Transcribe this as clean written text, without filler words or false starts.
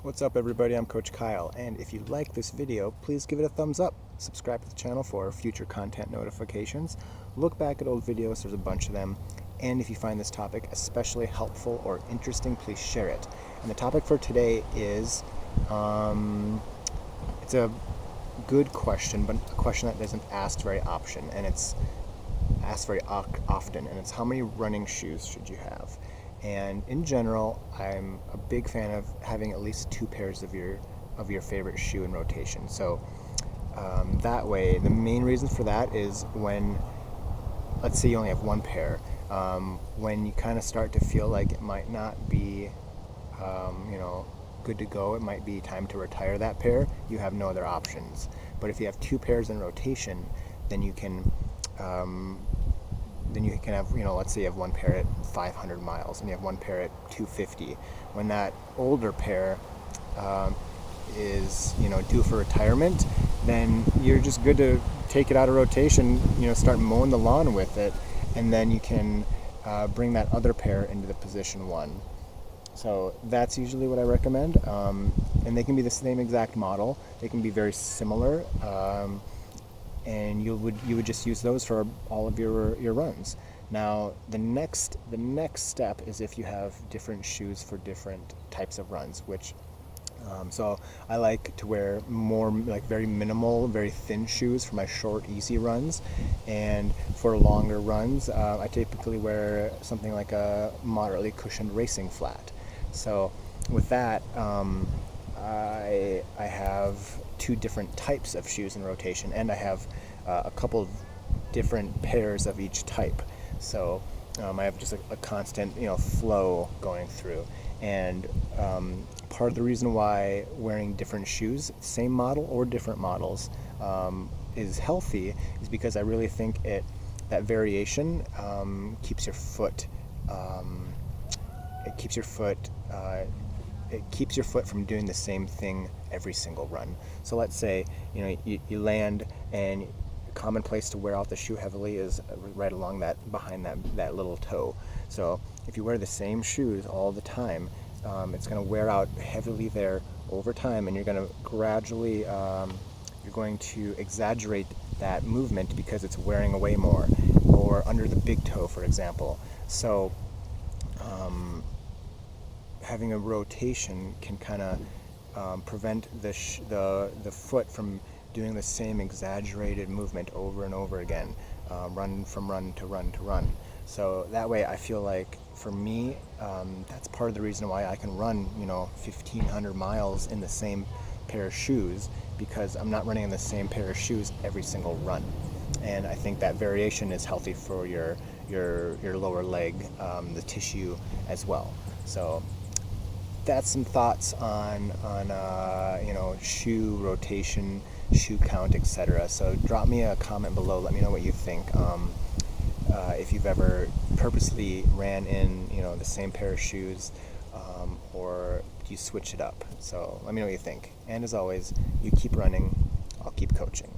What's up everybody, I'm Coach Kyle, and if you like this video, please give it a thumbs up. Subscribe to the channel for future content notifications. Look back at old videos, there's a bunch of them. And if you find this topic especially helpful or interesting, please share it. And the topic for today is, it's a good question, but a question that isn't asked very often, and it's asked very often, and it's how many running shoes should you have? And in general, I'm a big fan of having at least 2 pairs of your favorite shoe in rotation. So that way, the main reason for that is when, let's say you only have 1 pair, when you kind of start to feel like it might not be, good to go, it might be time to retire that pair, you have no other options. But if you have 2 pairs in rotation, then you can have, let's say you have 1 pair at 500 miles and you have 1 pair at 250. When that older pair is, due for retirement, then you're just good to take it out of rotation, start mowing the lawn with it, and then you can bring that other pair into the position 1. So that's usually what I recommend. And they can be the same exact model. They can be very similar. And you would just use those for all of your runs. Now the next step is if you have different shoes for different types of runs, which so I like to wear more like very minimal, very thin shoes for my short, easy runs, and for longer runs I typically wear something like a moderately cushioned racing flat. So with that, I have 2 different types of shoes in rotation, and I have a couple of different pairs of each type. So I have just a constant flow going through. And part of the reason why wearing different shoes, same model or different models, is healthy is because I really think that variation keeps your foot it keeps your foot from doing the same thing every single run. So let's say you land, and a common place to wear out the shoe heavily is right along behind that little toe. So if you wear the same shoes all the time, it's going to wear out heavily there over time, and you're going to gradually you're going to exaggerate that movement because it's wearing away more, or under the big toe, for example. So having a rotation can kind of prevent the foot from doing the same exaggerated movement over and over again, run from run to run to run. So that way I feel like for me, that's part of the reason why I can run 1,500 miles in the same pair of shoes, because I'm not running in the same pair of shoes every single run. And I think that variation is healthy for your lower leg, the tissue as well. So that's some thoughts on shoe rotation, shoe count, etc. So drop me a comment below, let me know what you think. If you've ever purposely ran in the same pair of shoes, or you switch it up. So let me know what you think. And as always, you keep running, I'll keep coaching.